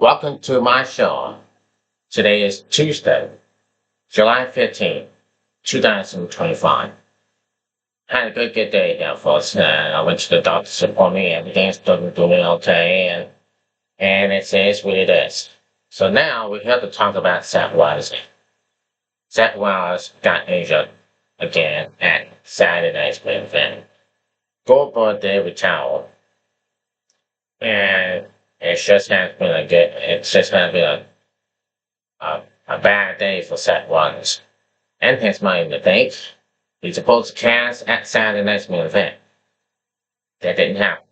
Welcome to my show. Today is Tuesday, July 15th, 2025. Had a good day here, folks. I went to the doctor's appointment. Everything's doing okay, and it says what it is. So now we're here to talk about Seth Rollins. Seth Rollins got injured again at Saturday night's main event. Goldberg did retire, and it's just has been a bad day for Seth Rollins and his money in the bank. He's supposed to cast at Saturday night's main event. That didn't happen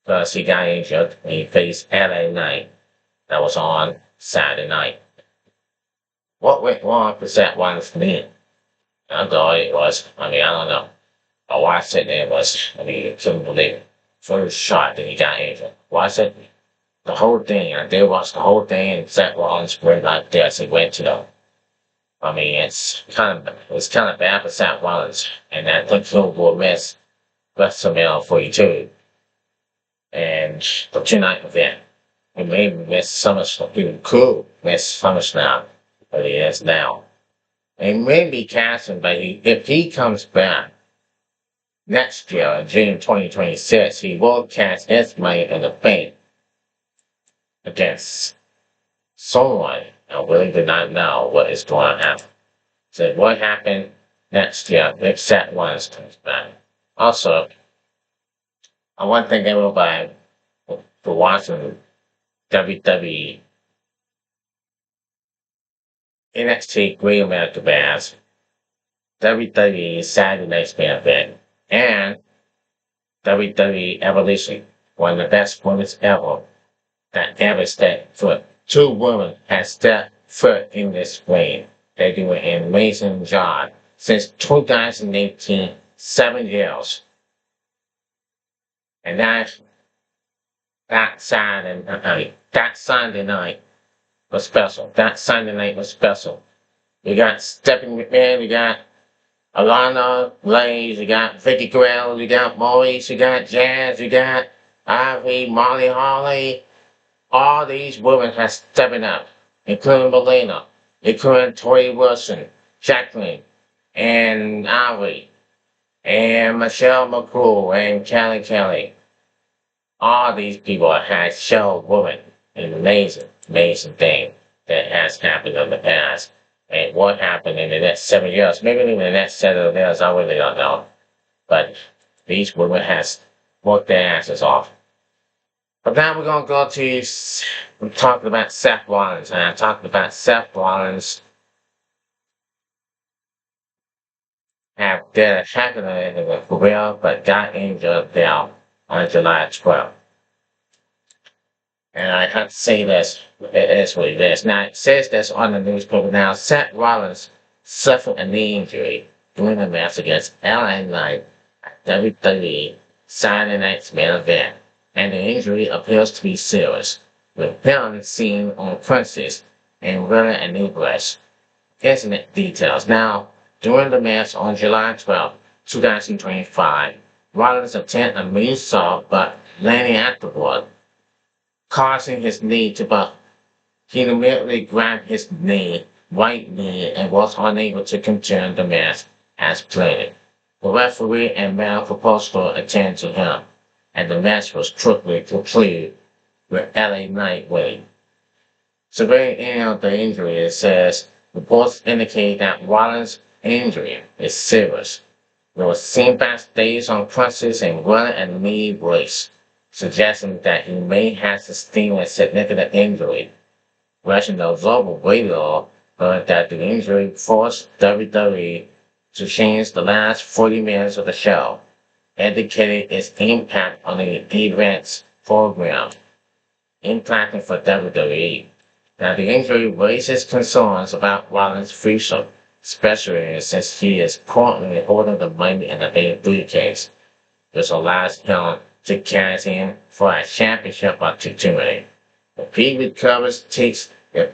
because he got injured. He faced LA Knight. That was on Saturday night. What went wrong for Seth Rollins' knee? I thought it was. I don't know. I watched it and I couldn't believe it. First shot that he got injured. Watched it. The whole thing. I did watch the whole thing, and Seth Rollins went like this. He went to the. It was kind of bad for Seth Rollins, and I think he will miss WrestleMania 42 and the two-night event. He may miss SummerSlam. He could miss SummerSlam, but he is now. He may be casting, but if he comes back next year, in June 2026, he will cast his money in the bank against someone. I really do not know what is going to happen. So what happened next year if Seth Rollins comes back? Also, I want to thank everybody for watching WWE NXT Great American Bash, WWE Saturday Night's Main Event, and WWE Evolution, one of the best women's ever that ever stepped foot. Two women have stepped foot in this ring. They do an amazing job since 2018, 7 years. And that Sunday night was special. That Sunday night was special. You got Stephanie McMahon, you got Alana Blaze, you got Vicky Guerrero, you got Maurice, you got Jazz, you got Ivy, Molly Holly. All these women have stepping up, including Melina, including Tori Wilson, Jacqueline, and Ivy, and Michelle McCool, and Kelly. All these people have shown women an amazing thing that has happened in the past. And what happened in the next 7 years, maybe even the next 7 years, I really don't know. But these women have worked their asses off. But now we're going to go to talking about Seth Rollins. And I'm talking about Seth Rollins did a heck of a career, but got injured there on July 12th. And I have to say this, it is what it is. Now, it says this on the newspaper. Now, Seth Rollins suffered a knee injury during a match against LA Knight at WWE Saturday Night's Main Event, and the injury appears to be serious, with pain seen on Princess and running a knee brace. Incident details. Now, during the match on July 12, 2025, Rollins attempted a moonsault but landing afterward, causing his knee to buckle. He immediately grabbed his right knee, and was unable to continue the match as planned. The referee and medical personnel attended to him, and the match was quickly concluded with LA Knight winning. So very end of the injury, it says, reports indicate that Rollins' injury is serious. It was seen backstage on crutches and running a knee brace, suggesting that he may have sustained a significant injury. Russian Observer Radio heard that the injury forced WWE to change the last 40 minutes of the show, indicating its impact on the event's program, impacting for WWE. Now, the injury raises concerns about Rollins' future, especially since he is currently holding the money in the Bank briefcase, which allows him to cash in for a championship opportunity. If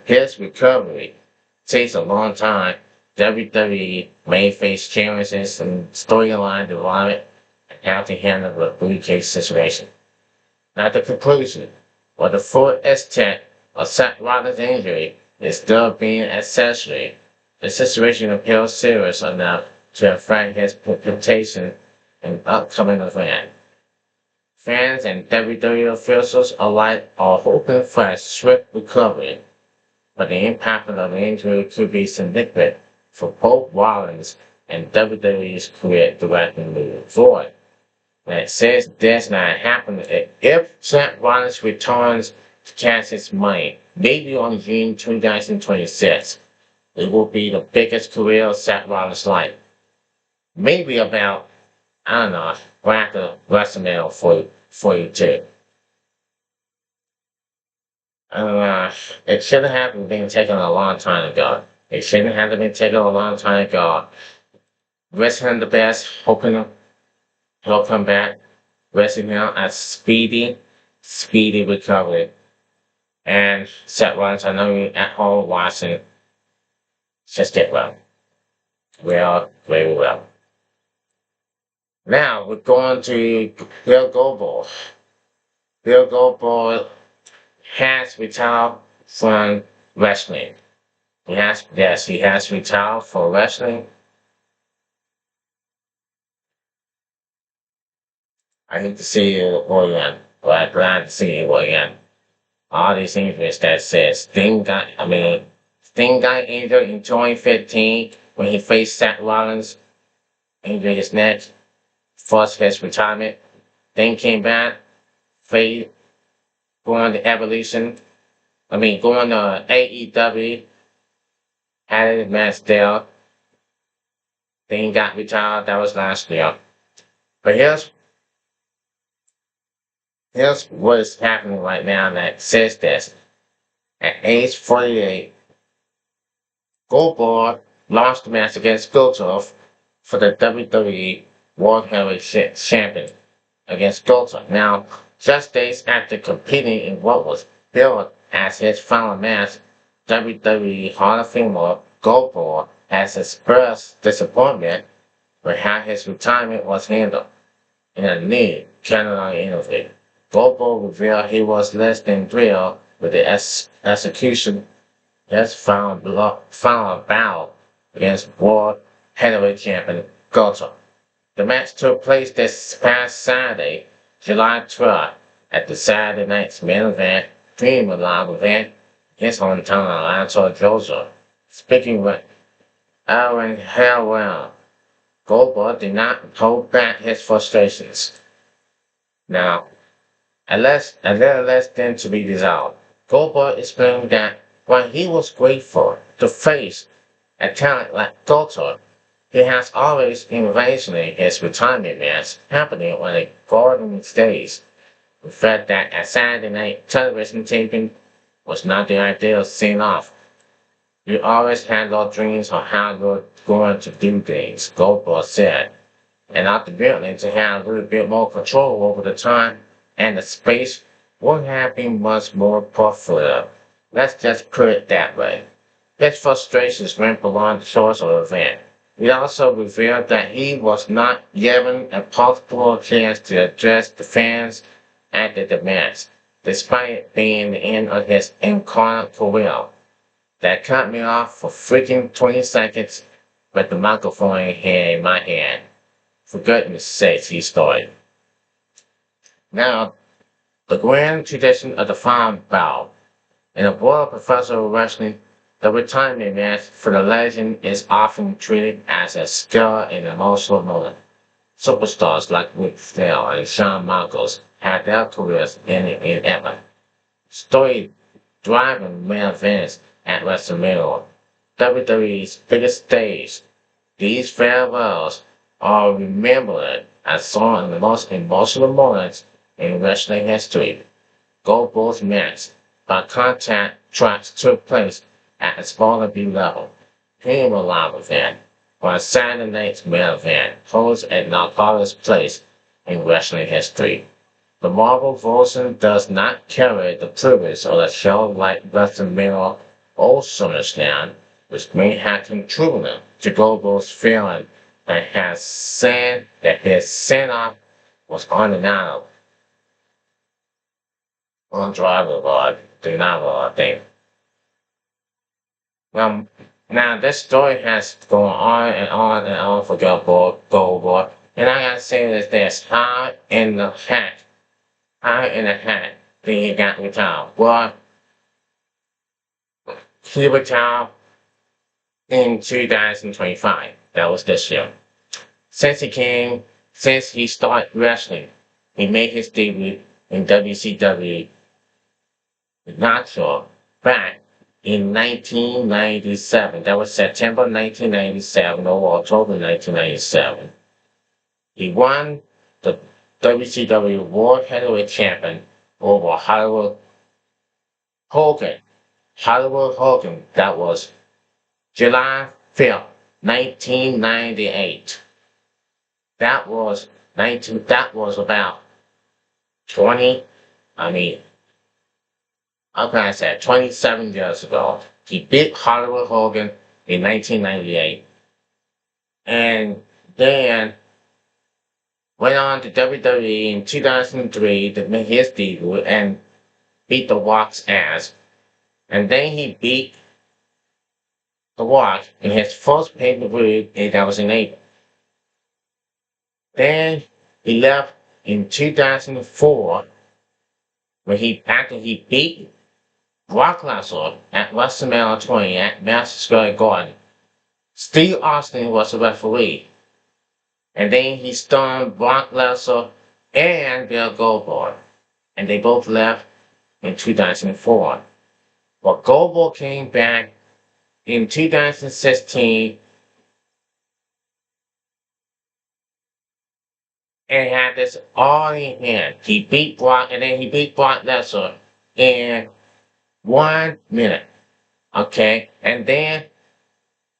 his recovery takes a long time, WWE may face challenges in storyline development and how to handle the briefcase situation. Now, the conclusion. Well, the full extent of Seth Rollins' injury is still being assessed. The situation appears serious enough to affect his reputation in upcoming event. Fans and WWE officials alike are hoping for a swift recovery, but the impact of the injury could be significant for both Rollins and WWE's career directly moving forward. And it says this not happen if Seth Rollins returns to cash his money, maybe on June 2026. It will be the biggest career of Seth Rollins' life. Maybe about, I don't know, right after WrestleMania 42. It shouldn't have been taken a long time ago. It shouldn't have been taken a long time ago. Wishing him the best, hoping he'll come back, wishing him a speedy recovery. And Seth Rollins, I know you're at home watching. Just get well. Well, very well. Now we're going to Bill Goldberg. Bill Goldberg has retired from wrestling. He has retired from wrestling. I hate to see you again, but I'm glad to see you again. All these injuries that says Sting got injured in 2015 when he faced Seth Rollins, injured his neck, forced his retirement. Then came back, going to Evolution. Going to AEW, had his match there. Then got retired. That was last year. But here's what is happening right now that says this. At age 48, Goldberg lost the match against Crudup for the WWE World Heavyweight Champion against Goldberg. Now, just days after competing in what was billed as his final match, WWE Hall of Famer Goldberg has expressed disappointment with how his retirement was handled. In a new Canada interview, Goldberg revealed he was less than thrilled with the execution his final battle against World Heavyweight Champion Goldberg. The match took place this past Saturday, July 12th, at the Saturday night's main event, Dream Live event, his hometown Atlanta, Georgia. Speaking with Aaron Hellwell, Goldberg did not hold back his frustrations. Now, a little less than to be desired. Goldberg explained that while he was grateful to face a talent like Goldberg, he has always envisioned his retirement match happening on a golden stage. The fact that a Saturday night television taping was not the ideal scene-off. We always had our dreams on how we're going to do things, Goldberg said, and ultimately to have a little bit more control over the time and the space would have been much more profitable. Let's just put it that way. His frustrations went beyond the source of the event. He also revealed that he was not given a possible chance to address the fans after the match, despite it being the end of his incarnate career. That cut me off for freaking 20 seconds with the microphone in my hand. For goodness sakes, he started. Now, the grand tradition of the final bout. In the world of professional wrestling, the retirement match for the legend is often treated as a skill and emotional moment. Superstars like Ric Flair and Shawn Michaels had their careers ending in epic, story-driving main events at WrestleMania, WWE's biggest stage. These farewells are remembered as some of the most emotional moments in wrestling history. Goldberg's match by contact tracks took place at a smaller B level, Dream Live event, while Saturday night's main event holds a notorious place in wrestling history. The Marvel version does not carry the privilege of a show like WrestleMania or SummerSlam, which may have contributed to Goldberg's feeling that has said that his send-off was undeniable. on driver board, do not I think. Um, Now this story has gone on and on and on for Goldberg, and I gotta say this: how in the heck, did he got retired? Well, he retired in 2025. That was this year. Since he started wrestling, he made his debut in WCW, not sure, back in 1997. That was September 1997 or October 1997. He won the WCW World Heavyweight Champion over Hogan. Hollywood Hogan. That was July 5th, 1998. That was about 20, I mean, how can I say, 27 years ago. He beat Hollywood Hogan in 1998. And then went on to WWE in 2003 to make his debut and beat The Rock's ass. And then he beat The Rock in his first pay-per-view, and that was in April. Then he left in 2004 after he beat Brock Lesnar at WrestleMania 20 at Madison Square Garden. Steve Austin was the referee. And then he stunned Brock Lesnar and Bill Goldberg. And they both left in 2004. But Goldberg came back in 2016 and had this all in hand. He beat Brock Lesnar in 1 minute. Okay? And then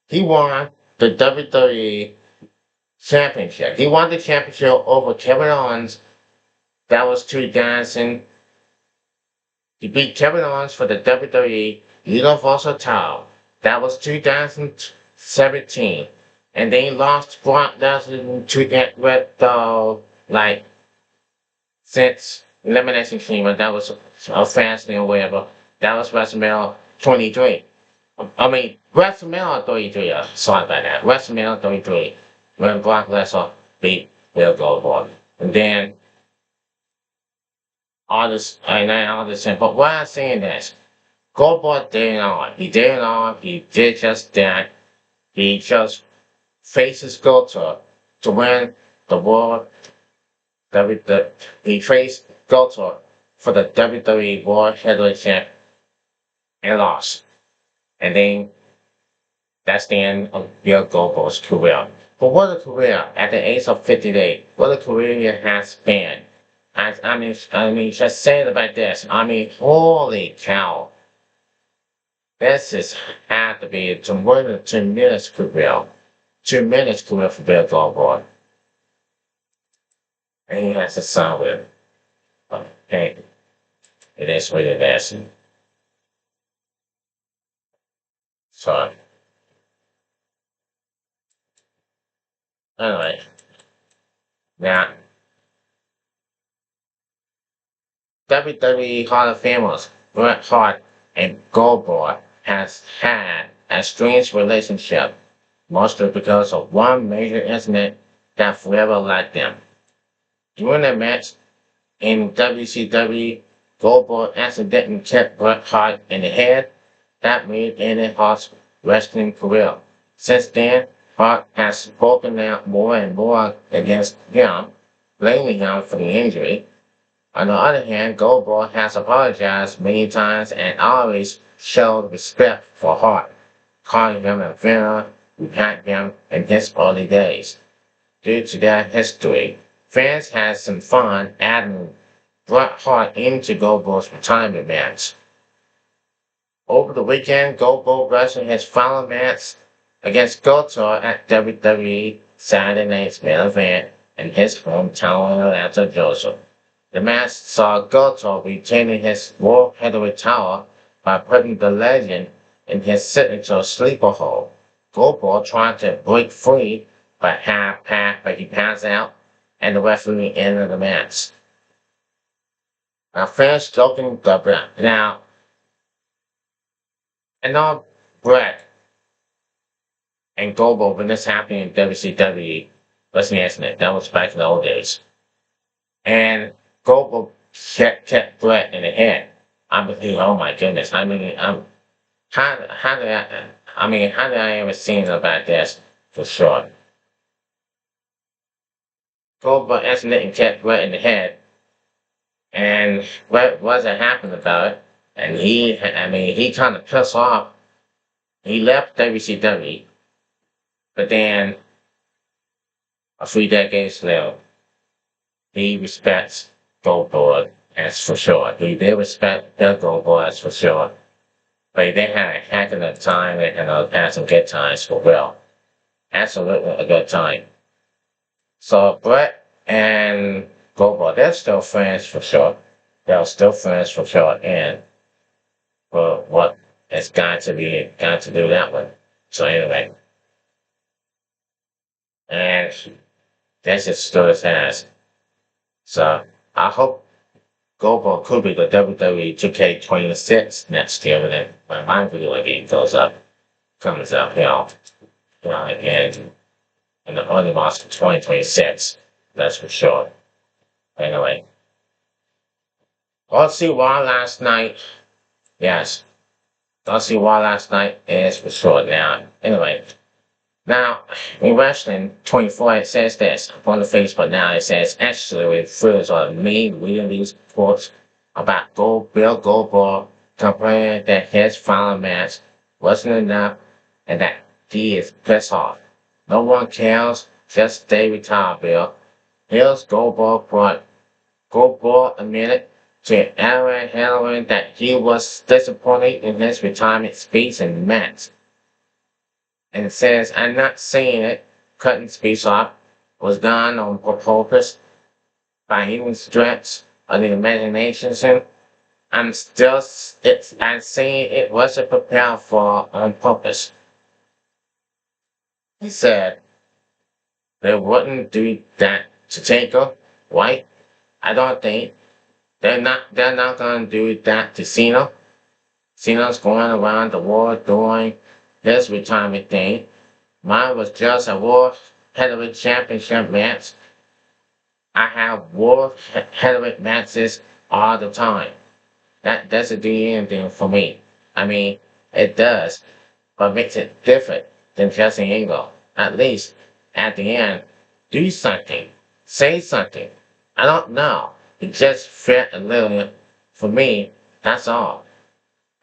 he won the WWE Championship. He won the championship over Kevin Owens. That was 2000. He beat Kevin Owens for the WWE Universal title. That was 2017. And then he lost Brock Lesnar to get with since Elimination Chamber. That was a fasting or whatever. That was WrestleMania 23. WrestleMania 33. Sorry about that. WrestleMania 33. When Brock Lesnar beat Bill Goldberg. And then all this, but why I'm saying this? Goldberg did it on. He did it on. He did just that. He just faces Goldberg to win the world. He faced Goldberg for the WWE World Heavyweight Champion and lost. And then that's the end of Bill Goldberg's career. But what a career at the age of 58. What a career he has been. Just saying about this. Holy cow. This has had to be a tremendous career. Tremendous career for Bill Goldberg. And he has a son with him. But hey, it is what it is. So, anyway, now, WWE Hall of Famers Bret Hart and Goldberg has had a strange relationship, mostly because of one major incident that forever left them. During a match in WCW, Goldberg accidentally kicked Bret Hart in the head. That made ended Hart's wrestling career. Since then, Hart has spoken out more and more against him, blaming him for the injury. On the other hand, Goldberg has apologized many times and always showed respect for Hart, calling him a friend who had him in his early days. Due to that history, fans had some fun adding Bret Hart into Goldberg's retirement match. Over the weekend, Goldberg wrestled his final match against Goldberg at WWE Saturday Night's main event in his hometown of Atlanta, Georgia. The match saw Goldberg retaining his World Heavyweight title by putting the legend in his signature sleeper hold. Goldberg tried to break free, but he passed out, and the referee ended the match. My friends joking the Brett. Now, I know Brett and Goldberg when this happened in WCW was the incident. That was back in the old days. And Goldberg kept Brett in the head. I'm thinking, oh my goodness. I mean, how did I ever seen about this for sure? Goldberg incident and kept Brett in the head. And what wasn't happening about it? And he kind of pissed off. He left WCW, but then a few decades later, he respects Goldberg, as for sure. He did respect Bill Goldberg, as for sure. But they had a heck of a time and had some good times for Will. Absolutely a good time. So Brett and Goldberg, they're still friends for sure. They're still friends for sure. And for what it's got to do that one. So anyway. And that's just stood as has. So I hope Goldberg could be the WWE 2K26 next year when my video game comes up, again in the early months of 2026. That's for sure. Anyway. Let's see why last night. Yes. Let's see why last night is for sure now. Anyway. Now, in Wrestling 24, it says this on the Facebook now. It says, actually, refers on the main reading these reports about Bill Goldberg complaining that his final match wasn't enough and that he is pissed off. No one cares, just stay retired, Bill. Here's Goldberg admitted to Aaron Halloween that he was disappointed in his retirement speech and match. And it says, I'm not saying it, cutting speech off, was done on purpose by any stretch of the imagination. I'm saying it wasn't prepared for on purpose. He said, they wouldn't do that to Taker, right? I don't think. They're not gonna do that to Cena. Cena's going around the world doing his retirement thing. Mine was just a World Heavyweight Championship match. I have World Heavyweight matches all the time. That doesn't do anything for me. I mean, it does, but makes it different than just an angle. At least, at the end, do something. Say something. I don't know. It just fit a little for me, that's all.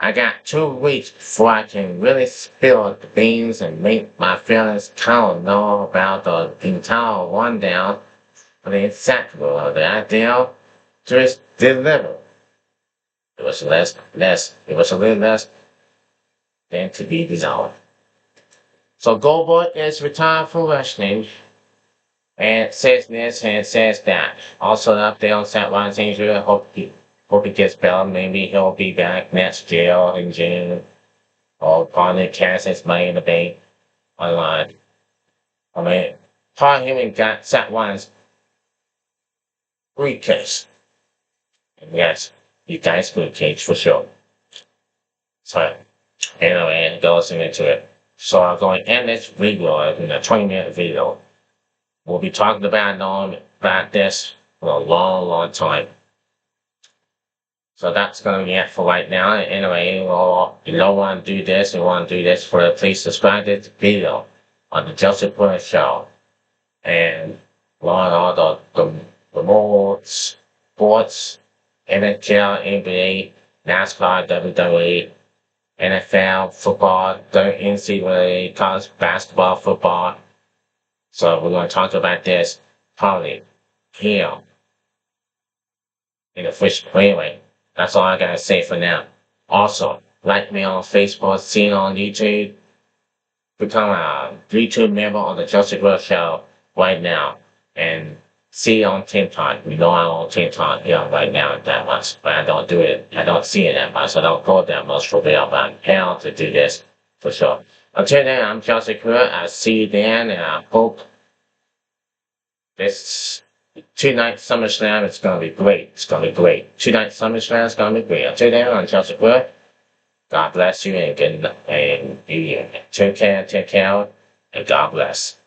I got 2 weeks before I can really spill the beans and make my feelings count know about the entire rundown of the acceptable of the ideal just deliver. It was a little less than to be desired. So Goldberg is retired from wrestling. And it says this and it says that. Also an update on Seth Rollins' injury. I hope he gets better. Maybe he'll be back next year in June. Or probably cast his money in the bank online. I mean, Paul Heyman got Seth Rollins' briefcase. And yes, you guys briefcase for sure. So, anyway, it goes into it. So I'm going to end this video in a 20-minute video. We'll be talking about this for a long, long time. So that's going to be it for right now. Anyway, you don't want to do this, you want to do this, please subscribe to this video on the Joseph Porter Show. And learn all the more sports, NHL, NBA, NASCAR, WWE, NFL, football, NCAA, college basketball, football. So we're going to talk about this probably here in the fish. Anyway, that's all I got to say for now. Also, like me on Facebook, see me on YouTube. Become a YouTube member on the Joseph Porter Show right now. And see you on TikTok. You know I'm on TikTok here right now that much. But I don't do it. I don't see it that much. I don't go that much for real. But I'm bound to do this for sure. Until then, I'm Joseph Porter. I'll see you then. And I hope this Tonight SummerSlam is gonna be great. It's gonna be great. Tonight SummerSlam is gonna be great. Until then, I'm Joseph Wood. God bless you and good night. And you take care, and God bless.